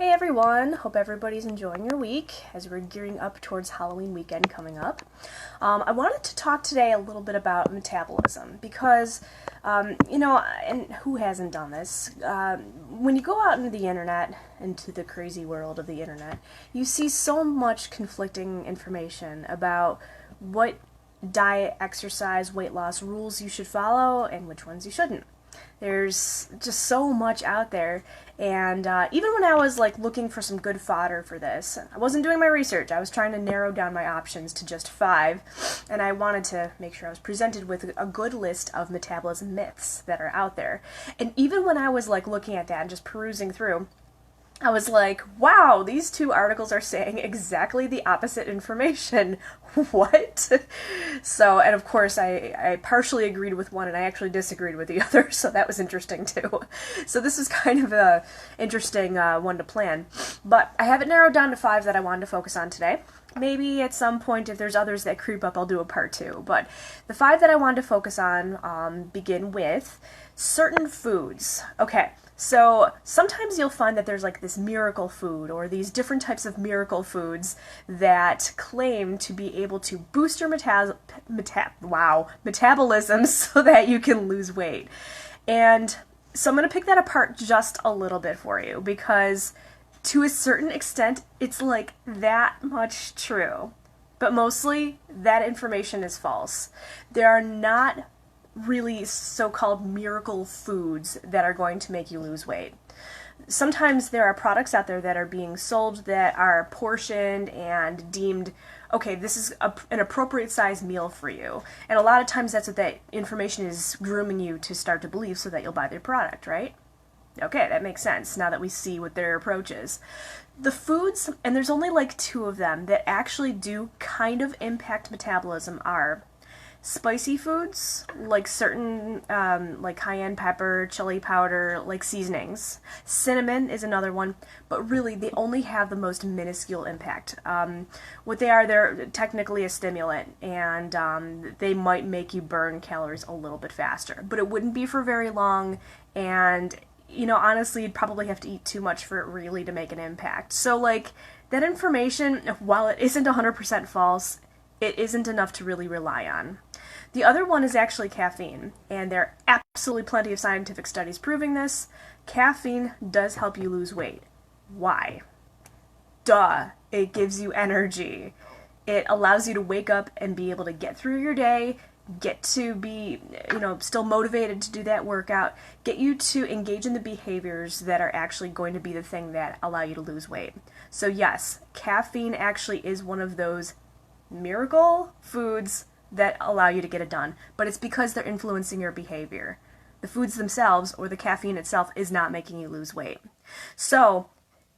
Hey everyone, hope everybody's enjoying your week as we're gearing up towards Halloween weekend coming up. I wanted to talk today a little bit about metabolism because, and who hasn't done this? When you go out into the internet, into the crazy world of the internet, you see so much conflicting information about what diet, exercise, weight loss rules you should follow and which ones you shouldn't. There's just so much out there, and even when I was looking for some good fodder for this, I wasn't doing my research. I was trying to narrow down my options to just 5, and I wanted to make sure I was presented with a good list of metabolism myths that are out there. And even when I was looking at that and just perusing through, I was like, wow, these 2 articles are saying exactly the opposite information. What? So, and of course, I partially agreed with one and I actually disagreed with the other, so that was interesting too. So this is kind of a interesting one to plan. But I have it narrowed down to 5 that I wanted to focus on today. Maybe at some point, if there's others that creep up, I'll do a part 2. But the 5 that I wanted to focus on begin with certain foods. Okay. So sometimes you'll find that there's this miracle food or these different types of miracle foods that claim to be able to boost your metabolism so that you can lose weight. And so I'm going to pick that apart just a little bit for you because to a certain extent it's that much true. But mostly that information is false. There are not really so-called miracle foods that are going to make you lose weight. Sometimes there are products out there that are being sold that are portioned and deemed, okay, this is an appropriate size meal for you. And a lot of times that's what that information is grooming you to start to believe so that you'll buy their product, right? Okay, that makes sense now that we see what their approach is. The foods, and there's only 2 of them, that actually do kind of impact metabolism are spicy foods, certain cayenne pepper, chili powder, seasonings. Cinnamon is another one, but really they only have the most minuscule impact. What they are, they're technically a stimulant, and they might make you burn calories a little bit faster, but it wouldn't be for very long, and honestly, you'd probably have to eat too much for it really to make an impact. So that information, while it isn't 100% false, it isn't enough to really rely on. The other one is actually caffeine, and there are absolutely plenty of scientific studies proving this. Caffeine does help you lose weight. Why? Duh. It gives you energy. It allows you to wake up and be able to get through your day, get to be, still motivated to do that workout, get you to engage in the behaviors that are actually going to be the thing that allow you to lose weight. So yes, caffeine actually is one of those miracle foods that allow you to get it done, but it's because they're influencing your behavior. The foods themselves or the caffeine itself is not making you lose weight. So,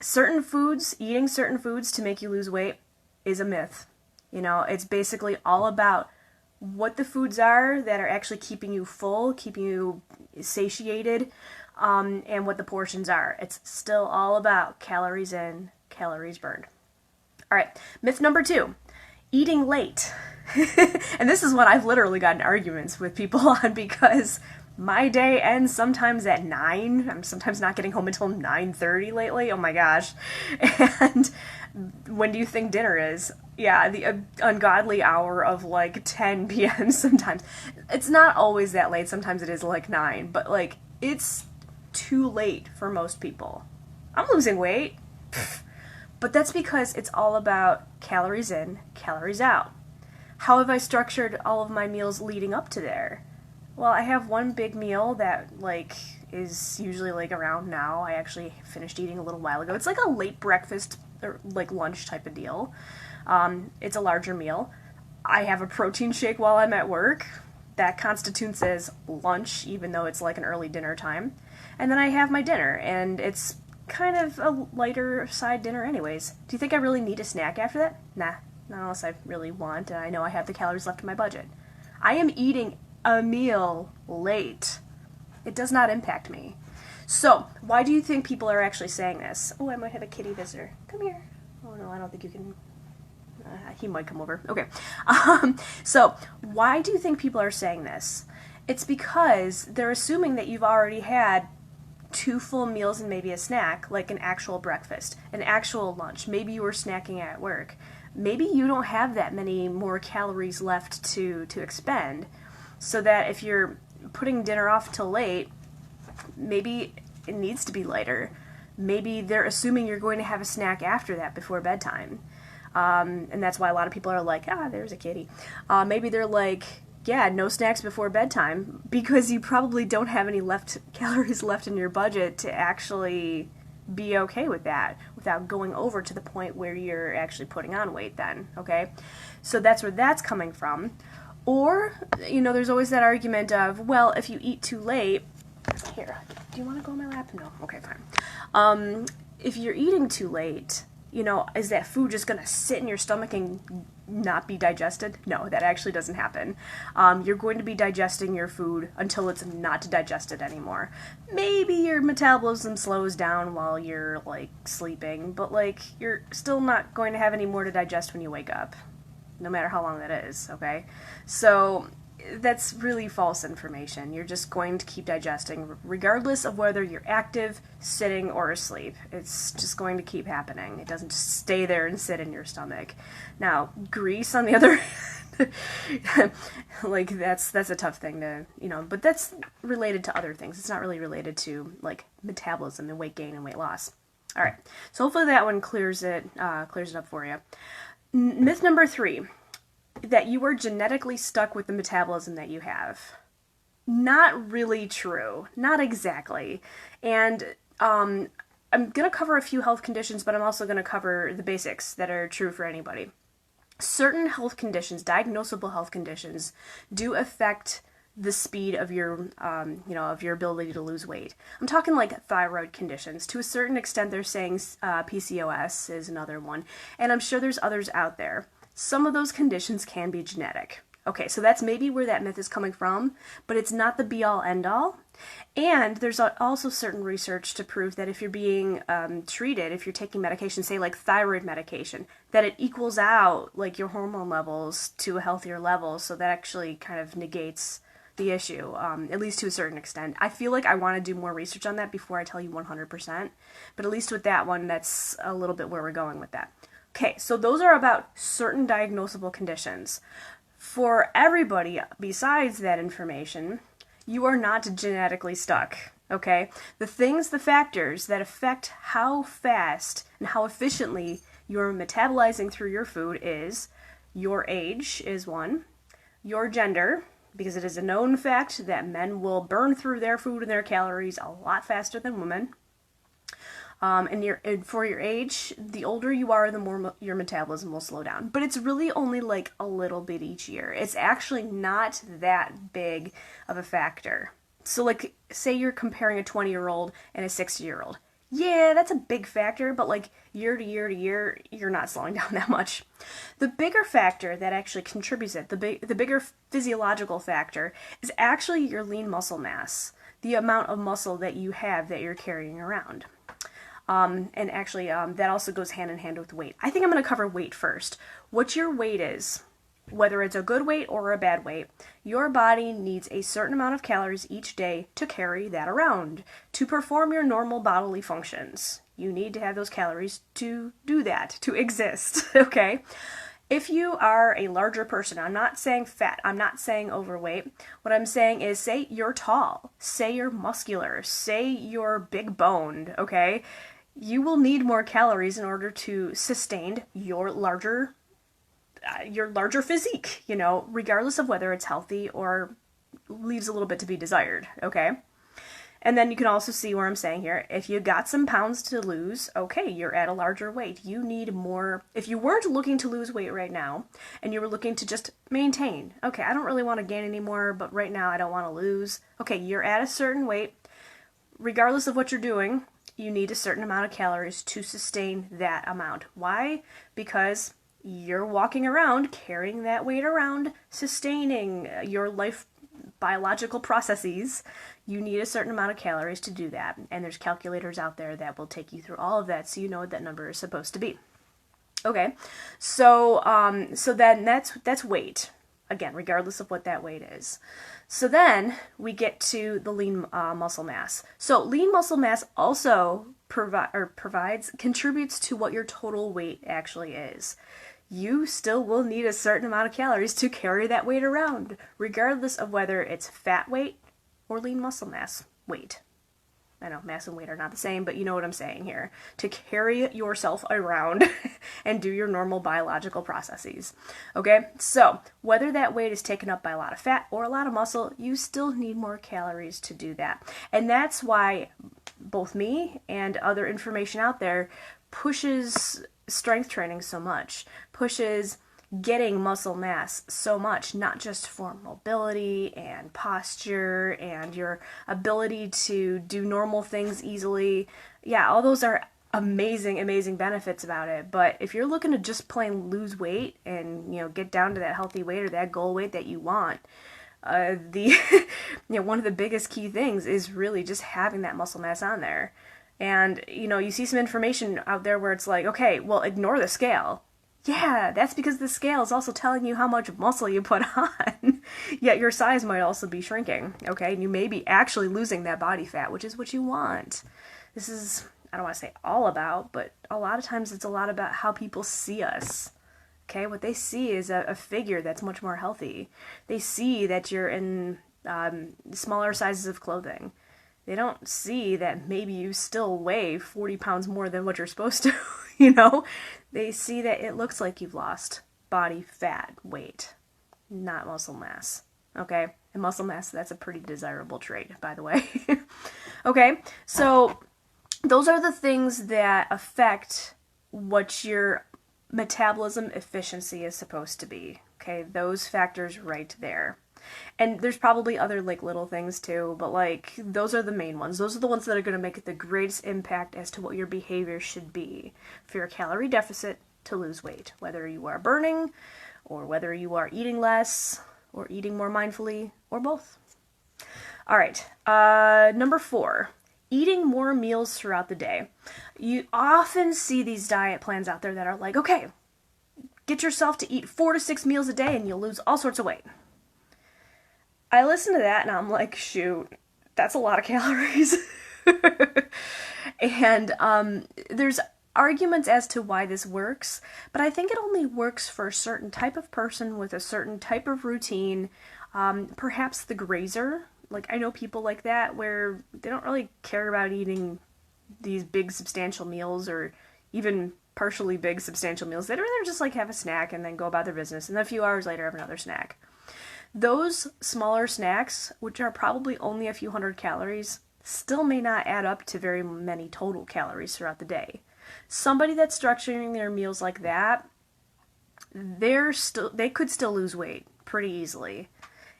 eating certain foods to make you lose weight is a myth. It's basically all about what the foods are that are actually keeping you full, keeping you satiated, and what the portions are. It's still all about calories in, calories burned. All right, myth number 2. Eating late. And this is one I've literally gotten arguments with people on because my day ends sometimes at 9. I'm sometimes not getting home until 9:30 lately. Oh my gosh. And when do you think dinner is? Yeah, the ungodly hour of 10 p.m. sometimes. It's not always that late. Sometimes it is 9. But it's too late for most people. I'm losing weight. But that's because it's all about calories in, calories out. How have I structured all of my meals leading up to there? Well, I have one big meal that is usually around now. I actually finished eating a little while ago. It's a late breakfast or lunch type of deal. It's a larger meal. I have a protein shake while I'm at work. That constitutes as lunch, even though it's an early dinner time. And then I have my dinner, and it's kind of a lighter side dinner anyways. Do you think I really need a snack after that? Nah, not unless I really want and I know I have the calories left in my budget. I am eating a meal late. It does not impact me. So, why do you think people are actually saying this? Oh, I might have a kitty visitor. Come here. Oh no, I don't think you can. He might come over. Okay. So, why do you think people are saying this? It's because they're assuming that you've already had 2 full meals and maybe a snack, like an actual breakfast, an actual lunch. Maybe you were snacking at work. Maybe you don't have that many more calories left to expend, so that if you're putting dinner off till late, maybe it needs to be lighter. Maybe they're assuming you're going to have a snack after that before bedtime. And that's why a lot of people are like, there's a kitty. Maybe they're like, yeah, no snacks before bedtime, because you probably don't have any calories left in your budget to actually be okay with that without going over to the point where you're actually putting on weight then, okay? So that's where that's coming from. Or, there's always that argument of, well, if you eat too late, here, do you want to go on my lap? No? Okay, fine. If you're eating too late, is that food just going to sit in your stomach and not be digested? No, that actually doesn't happen. You're going to be digesting your food until it's not digested anymore. Maybe your metabolism slows down while you're, sleeping, but, you're still not going to have any more to digest when you wake up, no matter how long that is, okay? So that's really false information. You're just going to keep digesting regardless of whether you're active, sitting, or asleep. It's just going to keep happening. It doesn't just stay there and sit in your stomach. Now, grease, on the other hand, that's a tough thing to, but that's related to other things. It's not really related to, metabolism and weight gain and weight loss. All right, so hopefully that one clears it up for you. Myth number 3. That you are genetically stuck with the metabolism that you have. Not really true. Not exactly. And I'm going to cover a few health conditions, but I'm also going to cover the basics that are true for anybody. Certain health conditions, diagnosable health conditions, do affect the speed of your, of your ability to lose weight. I'm talking like thyroid conditions. To a certain extent, they're saying PCOS is another one, and I'm sure there's others out there. Some of those conditions can be genetic. Okay, so that's maybe where that myth is coming from, but it's not the be-all, end-all. And there's also certain research to prove that if you're being treated, if you're taking medication, say like thyroid medication, that it equals out your hormone levels to a healthier level, so that actually kind of negates the issue, at least to a certain extent. I feel like I want to do more research on that before I tell you 100%, but at least with that one, that's a little bit where we're going with that. Okay, so those are about certain diagnosable conditions. For everybody besides that information, you are not genetically stuck, okay? The factors that affect how fast and how efficiently you're metabolizing through your food is your age is one, your gender, because it is a known fact that men will burn through their food and their calories a lot faster than women. And for your age, the older you are, the more your metabolism will slow down. But it's really only a little bit each year. It's actually not that big of a factor. So say you're comparing a 20-year-old and a 60-year-old. Yeah, that's a big factor, but year to year to year, you're not slowing down that much. The bigger factor that actually contributes the bigger physiological factor is actually your lean muscle mass, the amount of muscle that you have that you're carrying around. And actually, that also goes hand in hand with weight. I think I'm going to cover weight first. What your weight is, whether it's a good weight or a bad weight, your body needs a certain amount of calories each day to carry that around, to perform your normal bodily functions. You need to have those calories to do that, to exist, okay? If you are a larger person, I'm not saying fat, I'm not saying overweight. What I'm saying is, say you're tall, say you're muscular, say you're big boned, okay? You will need more calories in order to sustain your larger physique, regardless of whether it's healthy or leaves a little bit to be desired, okay? And then you can also see where I'm saying here, if you got some pounds to lose, okay, you're at a larger weight. You need more. If you weren't looking to lose weight right now, and you were looking to just maintain, okay, I don't really want to gain anymore, but right now I don't want to lose. Okay, you're at a certain weight. Regardless of what you're doing, you need a certain amount of calories to sustain that amount. Why? Because you're walking around, carrying that weight around, sustaining your life biological processes. You need a certain amount of calories to do that. And there's calculators out there that will take you through all of that so you know what that number is supposed to be. Okay, so then that's weight. Again, regardless of what that weight is. So then we get to the lean muscle mass. So lean muscle mass also contributes to what your total weight actually is. You still will need a certain amount of calories to carry that weight around, regardless of whether it's fat weight or lean muscle mass weight. I know mass and weight are not the same, but you know what I'm saying here. To carry yourself around and do your normal biological processes. Okay, so whether that weight is taken up by a lot of fat or a lot of muscle, you still need more calories to do that. And that's why both me and other information out there pushes strength training so much, pushes getting muscle mass so much, not just for mobility and posture and your ability to do normal things easily. Yeah, all those are amazing, amazing benefits about it. But if you're looking to just plain lose weight and, get down to that healthy weight or that goal weight that you want, one of the biggest key things is really just having that muscle mass on there. And, you see some information out there where it's like, okay, well, ignore the scale. Yeah, that's because the scale is also telling you how much muscle you put on. Yet your size might also be shrinking, okay? And you may be actually losing that body fat, which is what you want. This is, I don't want to say all about, but a lot of times it's a lot about how people see us. Okay, what they see is a figure that's much more healthy. They see that you're in smaller sizes of clothing. They don't see that maybe you still weigh 40 pounds more than what you're supposed to, They see that it looks like you've lost body fat, weight, not muscle mass, okay? And muscle mass, that's a pretty desirable trait, by the way. Okay, so those are the things that affect what your metabolism efficiency is supposed to be, okay? Those factors right there. And there's probably other little things too, but those are the main ones. Those are the ones that are going to make the greatest impact as to what your behavior should be for your calorie deficit to lose weight, whether you are burning or whether you are eating less or eating more mindfully or both. All right, number 4, eating more meals throughout the day. You often see these diet plans out there that are like, okay, get yourself to eat 4 to 6 meals a day and you'll lose all sorts of weight. I listen to that and I'm like, shoot, that's a lot of calories. And there's arguments as to why this works, but I think it only works for a certain type of person with a certain type of routine, perhaps the grazer. I know people like that where they don't really care about eating these big substantial meals or even partially big substantial meals. They'd rather just have a snack and then go about their business and then a few hours later have another snack. Those smaller snacks, which are probably only a few hundred calories, still may not add up to very many total calories throughout the day. Somebody that's structuring their meals like that, they could still lose weight pretty easily.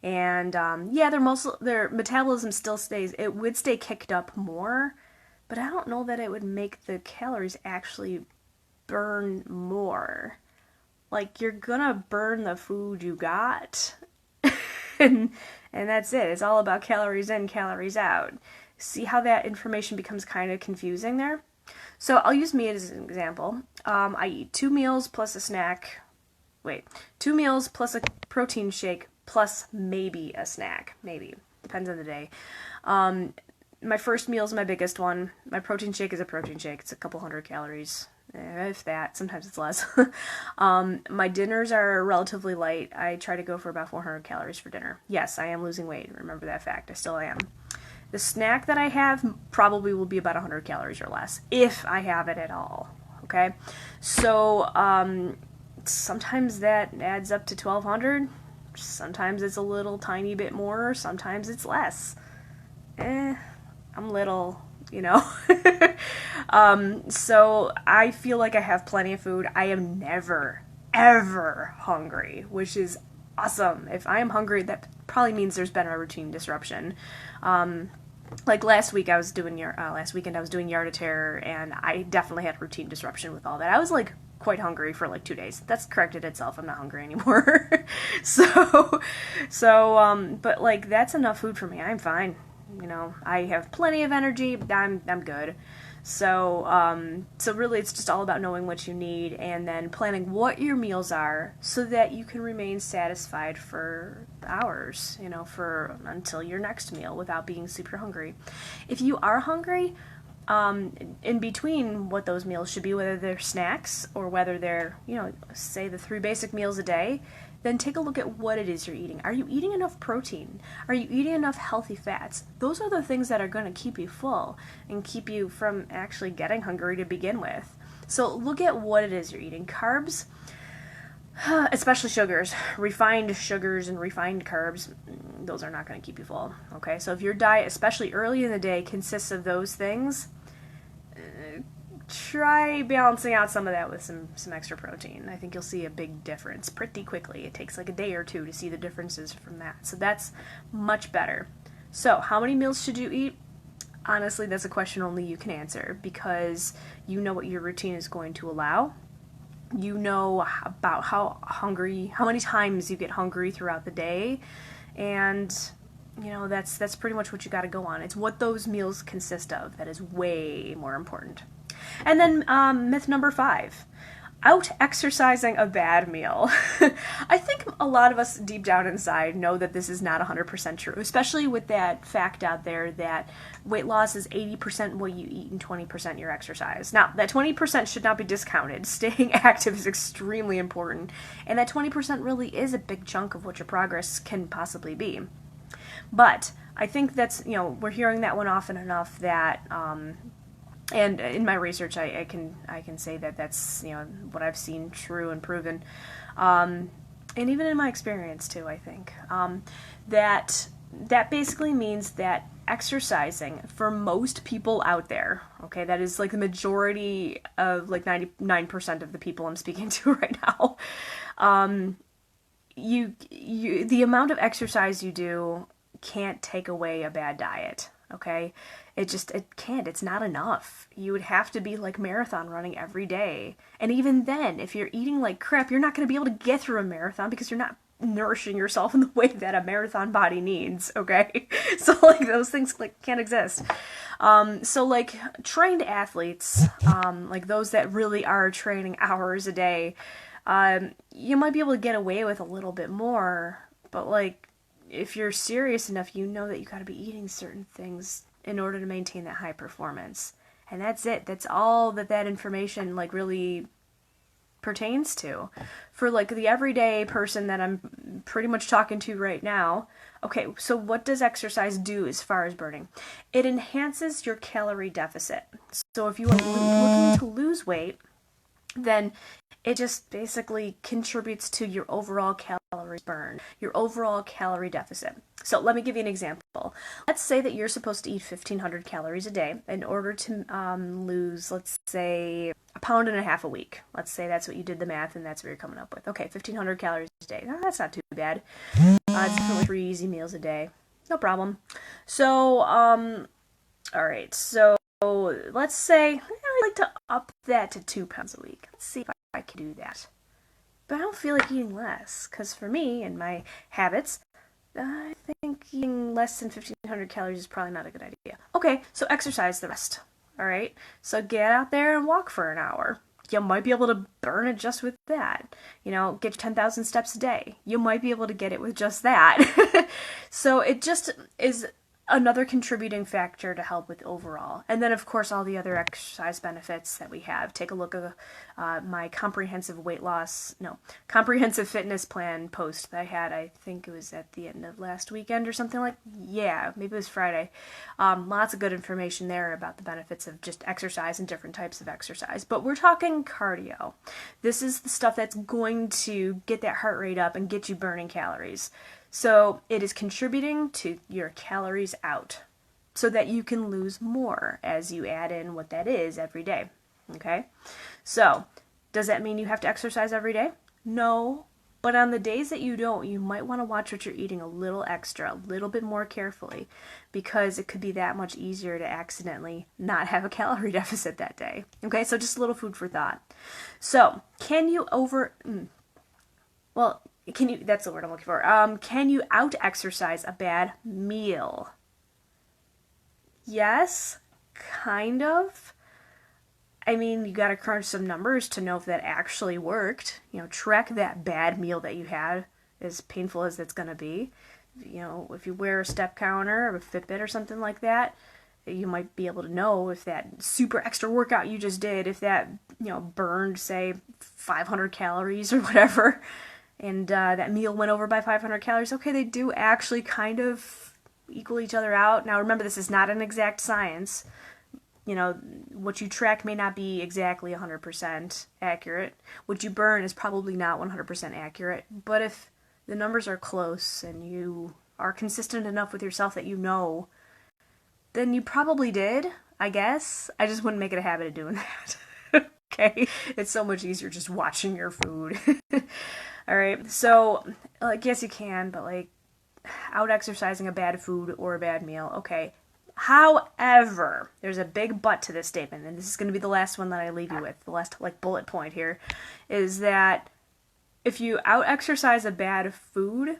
And their metabolism still it would stay kicked up more, but I don't know that it would make the calories actually burn more. You're gonna burn the food you got. And that's it. It's all about calories in, calories out. See how that information becomes kind of confusing there? So I'll use me as an example. I eat 2 meals plus a snack. 2 meals plus a protein shake plus maybe a snack. Maybe. Depends on the day. My first meal is my biggest one. My protein shake is a protein shake. It's a couple hundred calories. If that, sometimes it's less. My dinners are relatively light. I try to go for about 400 calories for dinner. Yes, I am losing weight. Remember that fact. I still am. The snack that I have probably will be about 100 calories or less, if I have it at all. Okay? So, sometimes that adds up to 1,200. Sometimes it's a little tiny bit more. Sometimes it's less. I'm little, So I feel like I have plenty of food. I am never, ever hungry, which is awesome. If I am hungry, that probably means there's been a routine disruption. Last weekend I was doing Yard of Terror, and I definitely had a routine disruption with all that. I was quite hungry for 2 days. That's corrected itself. I'm not hungry anymore. But that's enough food for me. I'm fine. I have plenty of energy. I'm good. So really it's just all about knowing what you need and then planning what your meals are so that you can remain satisfied for hours, for until your next meal without being super hungry. If you are hungry, in between what those meals should be, whether they're snacks or whether they're, say the 3 basic meals a day, then take a look at what it is you're eating. Are you eating enough protein? Are you eating enough healthy fats? Those are the things that are going to keep you full and keep you from actually getting hungry to begin with. So look at what it is you're eating. Carbs, especially refined sugars and refined carbs, those are not going to keep you full. Okay, so if your diet, especially early in the day, consists of those things, try balancing out some of that with some extra protein. I think you'll see a big difference pretty quickly. It takes like a day or two to see the differences from that. So that's much better. So how many meals should you eat? Honestly, that's a question only you can answer because you know what your routine is going to allow. You know about how many times you get hungry throughout the day, and that's pretty much what you got to go on. It's what those meals consist of that is way more important. And then myth number 5, out exercising a bad meal. I think a lot of us deep down inside know that this is not 100% true, especially with that fact out there that weight loss is 80% what you eat and 20% your exercise. Now, that 20% should not be discounted. Staying active is extremely important, and that 20% really is a big chunk of what your progress can possibly be. But I think that's, we're hearing that one often enough that and in my research, I can say that that's what I've seen true and proven, and even in my experience too. I think that basically means that exercising for most people out there, okay, that is like the majority of like 99% of the people I'm speaking to right now. The amount of exercise you do can't take away a bad diet. Okay, it can't. It's not enough. You would have to be like marathon running every day. And even then, if you're eating like crap, you're not going to be able to get through a marathon because you're not nourishing yourself in the way that a marathon body needs, okay? So like those things like can't exist. So like trained athletes, like those that really are training hours a day, you might be able to get away with a little bit more, but like if you're serious enough, you know that you got to be eating certain things in order to maintain that high performance. And that's it. That's all that information like really pertains to. For like the everyday person that I'm pretty much talking to right now, okay, so what does exercise do as far as burning? It enhances your calorie deficit. So if you are looking to lose weight, then it just basically contributes to your overall calories burn, your overall calorie deficit. So let me give you an example. Let's say that you're supposed to eat 1,500 calories a day in order to lose, let's say, 1.5 pounds a week. Let's say that's what you did the math and that's what you're coming up with. Okay, 1,500 calories a day. No, that's not too bad. It's definitely 3 easy meals a day. No problem. So, all right, so let's say I'd like to up that to 2 pounds a week. Let's see if I can do that. But I don't feel like eating less, because for me and my habits, I think eating less than 1,500 calories is probably not a good idea. Okay, so exercise the rest. All right, so get out there and walk for an hour. You might be able to burn it just with that. Get your 10,000 steps a day. You might be able to get it with just that. So it just is another contributing factor to help with overall. And then, of course, all the other exercise benefits that we have. Take a look at my comprehensive fitness plan post that I had. I think it was at the end of last weekend or something maybe it was Friday. Lots of good information there about the benefits of just exercise and different types of exercise. But we're talking cardio. This is the stuff that's going to get that heart rate up and get you burning calories. So it is contributing to your calories out so that you can lose more as you add in what that is every day. Okay? So does that mean you have to exercise every day? No. But on the days that you don't, you might want to watch what you're eating a little extra, a little bit more carefully, because it could be that much easier to accidentally not have a calorie deficit that day. Okay? So just a little food for thought. So can you that's the word I'm looking for. Can you out-exercise a bad meal? Yes, kind of. I mean, you got to crunch some numbers to know if that actually worked. Track that bad meal that you had, as painful as it's going to be. If you wear a step counter or a Fitbit or something like that, you might be able to know if that super extra workout you just did, if that, burned, say, 500 calories or whatever, and that meal went over by 500 calories. Okay, they do actually kind of equal each other out. Now, remember, this is not an exact science. What you track may not be exactly 100% accurate. What you burn is probably not 100% accurate. But if the numbers are close and you are consistent enough with yourself that then you probably did, I guess. I just wouldn't make it a habit of doing that. Okay? It's so much easier just watching your food. All right, so I guess you can, but out exercising a bad food or a bad meal, okay. However, there's a big but to this statement, and this is going to be the last one that I leave you with, the last bullet point here, is that if you out exercise a bad food,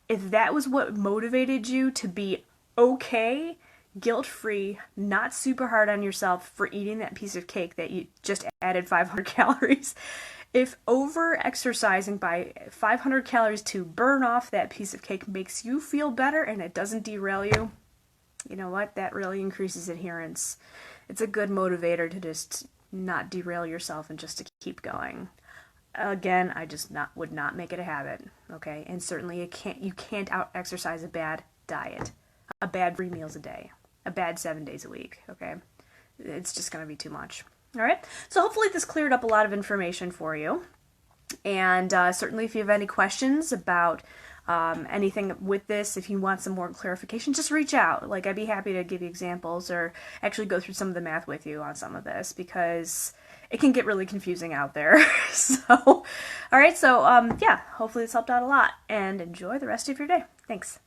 if that was what motivated you to be okay, guilt-free, not super hard on yourself for eating that piece of cake that you just added 500 calories, if over-exercising by 500 calories to burn off that piece of cake makes you feel better and it doesn't derail you, you know what? That really increases adherence. It's a good motivator to just not derail yourself and just to keep going. Again, I just would not make it a habit, okay? And certainly you can't out-exercise a bad diet, a bad 3 meals a day, a bad 7 days a week, okay? It's just going to be too much. All right? So hopefully this cleared up a lot of information for you. And certainly if you have any questions about anything with this, if you want some more clarification, just reach out. I'd be happy to give you examples or actually go through some of the math with you on some of this, because it can get really confusing out there. All right, so yeah, hopefully this helped out a lot, and enjoy the rest of your day. Thanks.